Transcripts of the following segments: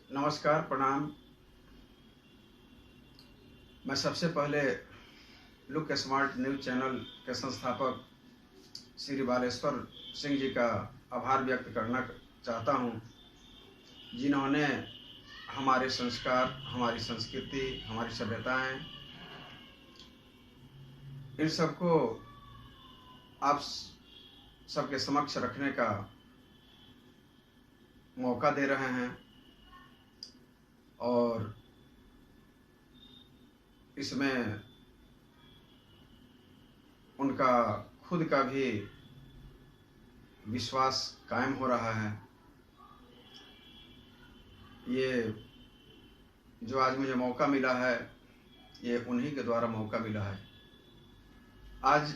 नमस्कार, प्रणाम। मैं सबसे पहले लुक स्मार्ट न्यूज़ चैनल के संस्थापक श्री बालेश्वर सिंह जी का आभार व्यक्त करना चाहता हूं, जिन्होंने हमारे संस्कार, हमारी संस्कृति, हमारी सभ्यताएं, इन सबको आप सबके समक्ष रखने का मौका दे रहे हैं और इसमें उनका खुद का भी विश्वास कायम हो रहा है। ये जो आज मुझे मौका मिला है, ये उन्हीं के द्वारा मौका मिला है। आज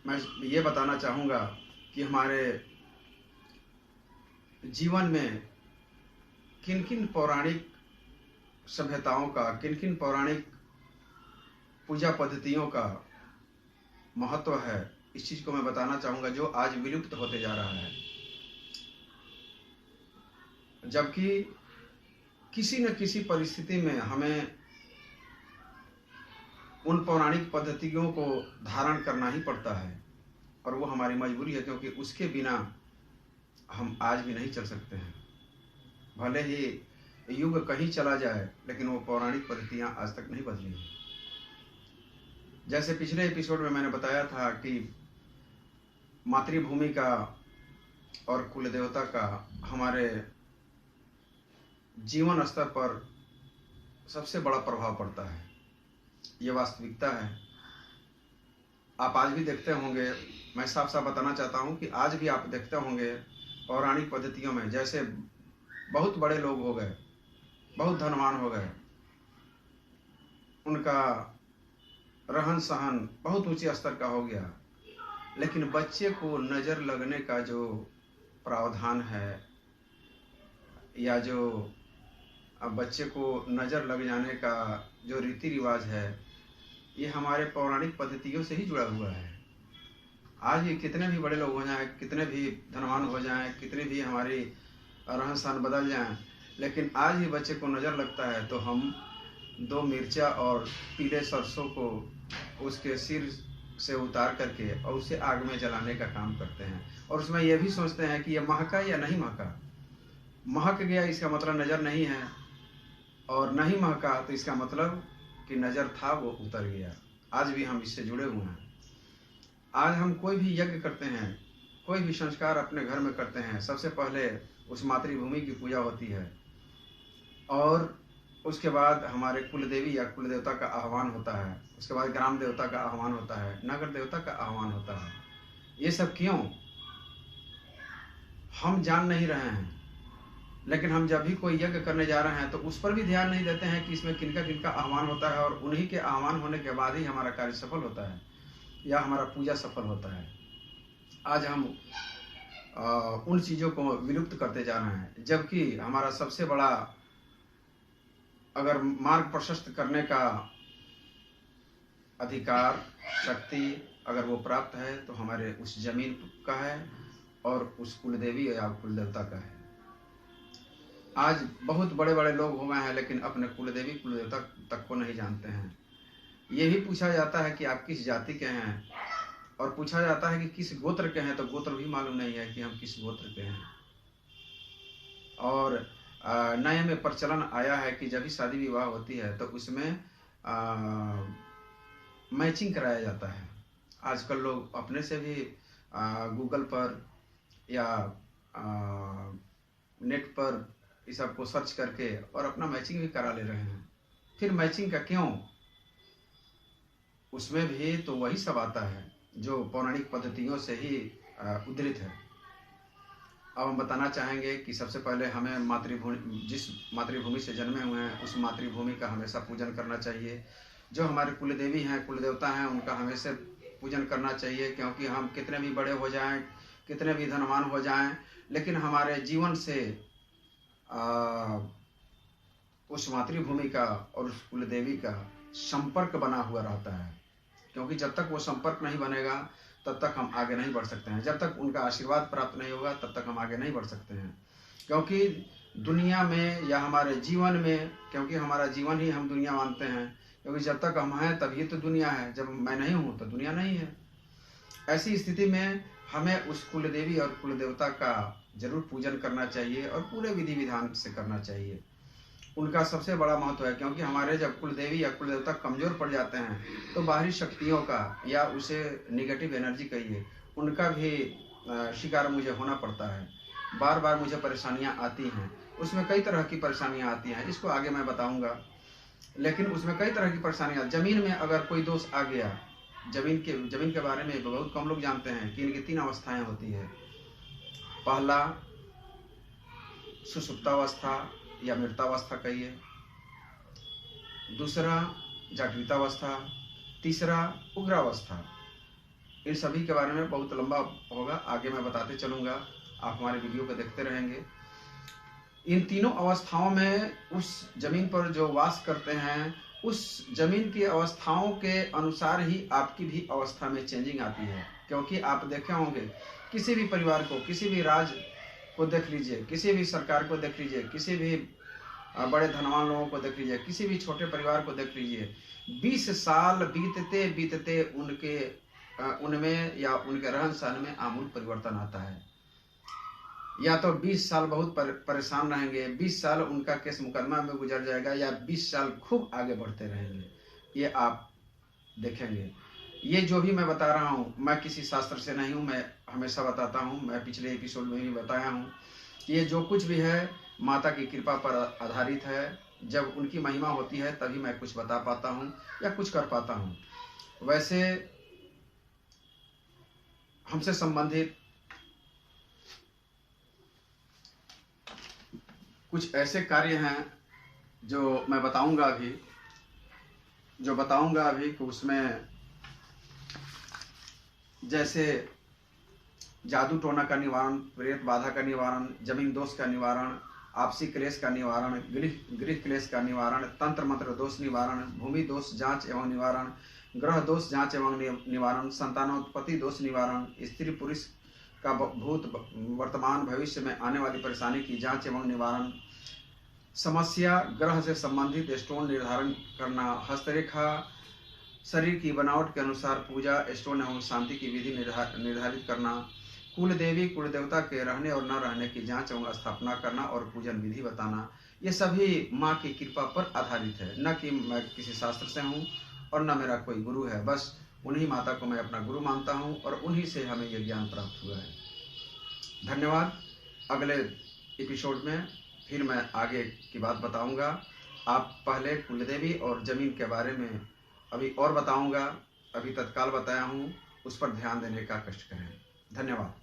मैं ये बताना चाहूँगा कि हमारे जीवन में किन किन पौराणिक सभ्यताओं का, किन किन पौराणिक पूजा पद्धतियों का महत्व है, इस चीज़ को मैं बताना चाहूँगा, जो आज विलुप्त होते जा रहा है। जबकि किसी न किसी परिस्थिति में हमें उन पौराणिक पद्धतियों को धारण करना ही पड़ता है और वो हमारी मजबूरी है, क्योंकि उसके बिना हम आज भी नहीं चल सकते हैं। भले ही युग कहीं चला जाए, लेकिन वो पौराणिक पद्धतियाँ आज तक नहीं बदली हैं। जैसे पिछले एपिसोड में मैंने बताया था कि मातृभूमि का और कुल देवता का हमारे जीवन स्तर पर सबसे बड़ा प्रभाव पड़ता है। ये वास्तविकता है। आप आज भी देखते होंगे, मैं साफ साफ बताना चाहता हूँ कि आज भी आप देखते होंगे पौराणिक पद्धतियों में, जैसे बहुत बड़े लोग हो गए, बहुत धनवान हो गए, उनका रहन सहन बहुत ऊंचे स्तर का हो गया, लेकिन बच्चे को नज़र लगने का जो प्रावधान है, या जो बच्चे को नज़र लग जाने का जो रीति रिवाज है, ये हमारे पौराणिक पद्धतियों से ही जुड़ा हुआ है। आज ये कितने भी बड़े लोग हो जाएं, कितने भी धनवान हो जाएं, कितने भी हमारी रहन सहन बदल जाएं, लेकिन आज ही बच्चे को नज़र लगता है तो हम 2 मिर्चा और पीले सरसों को उसके सिर से उतार करके और उसे आग में जलाने का काम करते हैं, और उसमें यह भी सोचते हैं कि यह महका या नहीं महका। महक गया इसका मतलब नज़र नहीं है, और नहीं महका तो इसका मतलब कि नज़र था, वो उतर गया। आज भी हम इससे जुड़े हुए हैं। आज हम कोई भी यज्ञ करते हैं, कोई भी संस्कार अपने घर में करते हैं, सबसे पहले उस मातृभूमि की पूजा होती है, और उसके बाद हमारे कुल देवी या कुल देवता का आह्वान होता है, उसके बाद ग्राम देवता का आह्वान होता है, नगर देवता का आह्वान होता है। ये सब क्यों? हम जान नहीं रहे हैं, लेकिन हम जब भी कोई यज्ञ करने जा रहे हैं तो उस पर भी ध्यान नहीं देते हैं कि इसमें किनका किनका आह्वान होता है, और उन्हीं के आह्वान होने के बाद ही हमारा कार्य सफल होता है या हमारा पूजा सफल होता है। आज हम उन चीज़ों को विलुप्त करते जा रहे हैं, जबकि हमारा सबसे बड़ा अगर मार्ग प्रशस्त करने का अधिकार, शक्ति अगर वो प्राप्त है तो हमारे उस जमीन का है और उस कुल देवी या कुल देवता का है। आज बहुत बड़े बड़े लोग हो गए हैं, लेकिन अपने कुल देवी कुल देवता तक को नहीं जानते हैं। ये भी पूछा जाता है कि आप किस जाति के हैं, और पूछा जाता है कि किस गोत्र के हैं, तो गोत्र भी मालूम नहीं है कि हम किस गोत्र के हैं। और नए में प्रचलन आया है कि जब भी शादी विवाह होती है तो उसमें मैचिंग कराया जाता है। आजकल लोग अपने से भी गूगल पर या नेट पर इस सबको सर्च करके और अपना मैचिंग भी करा ले रहे हैं। फिर मैचिंग का क्यों? उसमें भी तो वही सब आता है जो पौराणिक पद्धतियों से ही उद्धृत है। अब हम बताना चाहेंगे कि सबसे पहले हमें मातृभूमि, जिस मातृभूमि से जन्मे हुए हैं, उस मातृभूमि का हमेशा पूजन करना चाहिए। जो हमारे कुल देवी हैं, कुल देवता हैं, उनका हमेशा पूजन करना चाहिए, क्योंकि हम कितने भी बड़े हो जाएं, कितने भी धनवान हो जाएं, लेकिन हमारे जीवन से उस मातृभूमि का और उस कुल देवी का संपर्क बना हुआ रहता है, क्योंकि जब तक वो संपर्क नहीं बनेगा तब तक हम आगे नहीं बढ़ सकते हैं। जब तक उनका आशीर्वाद प्राप्त नहीं होगा तब तक हम आगे नहीं बढ़ सकते हैं, क्योंकि दुनिया में या हमारे जीवन में, क्योंकि हमारा जीवन ही हम दुनिया मानते हैं, क्योंकि जब तक हम हैं तभी तो दुनिया है, जब मैं नहीं हूँ तो दुनिया नहीं है। ऐसी स्थिति में हमें उस कुल देवी और कुल देवता का जरूर पूजन करना चाहिए और पूरे विधि विधान से करना चाहिए। उनका सबसे बड़ा महत्व है, क्योंकि हमारे जब कुल देवी या कुल देवता कमजोर पड़ जाते हैं तो बाहरी शक्तियों का, या उसे निगेटिव एनर्जी कहिए, उनका भी शिकार मुझे होना पड़ता है। बार बार मुझे परेशानियां आती हैं, उसमें कई तरह की परेशानियां आती हैं, इसको आगे मैं बताऊंगा। लेकिन उसमें कई तरह की परेशानियां, जमीन में अगर कोई दोष आ गया, जमीन के बारे में बहुत कम लोग जानते हैं कि इनकी 3 अवस्थाएं होती है। पहला सुषुप्तावस्था या मृतावस्था कहिए, दूसरा जागृतावस्था, तीसरा उग्रावस्था। इन सभी के बारे में बहुत लंबा होगा, आगे मैं बताते चलूँगा, आप हमारे वीडियो को देखते रहेंगे। इन तीनों अवस्थाओं में उस जमीन पर जो वास करते हैं, उस जमीन की अवस्थाओं के अनुसार ही आपकी भी अवस्था में चेंजिंग आती है। क्योंकि आप देखे होंगे, किसी भी परिवार को, किसी भी राज्य को देख लीजिए, किसी भी सरकार को देख लीजिए, किसी भी बड़े धनवान लोगों को देख लीजिए, किसी भी छोटे परिवार को देख लीजिए, 20 साल बीतते बीतते उनमें या उनके रहन सहन में आमूल परिवर्तन आता है। या तो 20 साल बहुत परेशान रहेंगे, 20 साल उनका केस मुकदमा में गुजर जाएगा, या 20 साल खूब आगे बढ़ते रहेंगे, ये आप देखेंगे। ये जो भी मैं बता रहा हूँ, मैं किसी शास्त्र से नहीं हूँ, मैं हमेशा बताता हूँ, मैं पिछले एपिसोड में भी बताया हूँ कि ये जो कुछ भी है माता की कृपा पर आधारित है। जब उनकी महिमा होती है तभी मैं कुछ बता पाता हूँ या कुछ कर पाता हूँ। वैसे हमसे संबंधित कुछ ऐसे कार्य हैं जो मैं बताऊंगा अभी कि उसमें जैसे जादू टोना का निवारण, प्रेत बाधा का निवारण, जमीन दोष का निवारण, आपसी क्लेश का निवारण, गृह क्लेश का निवारण, तंत्र मंत्र दोष निवारण, भूमि दोष जांच एवं निवारण, ग्रह दोष जांच एवं निवारण, संतानोत्पत्ति दोष निवारण, स्त्री पुरुष का भूत वर्तमान भविष्य में आने वाली परेशानी की जांच एवं निवारण, समस्या ग्रह से संबंधित स्टोन निर्धारण करना, हस्तरेखा, शरीर की बनावट के अनुसार पूजा, स्टोन एवं शांति की विधि निर्धारित करना, कुल देवी कुल देवता के रहने और न रहने की जांच एवं स्थापना करना और पूजन विधि बताना। ये सभी माँ की कृपा पर आधारित है, न कि मैं किसी शास्त्र से हूँ और न मेरा कोई गुरु है। बस उन्हीं माता को मैं अपना गुरु मानता हूँ और उन्हीं से हमें ये ज्ञान प्राप्त हुआ है। धन्यवाद। अगले एपिसोड में फिर मैं आगे की बात बताऊंगा। आप पहले कुल देवी और जमीन के बारे में अभी और बताऊंगा, अभी तत्काल बताया हूँ, उस पर ध्यान देने का कष्ट करें। धन्यवाद।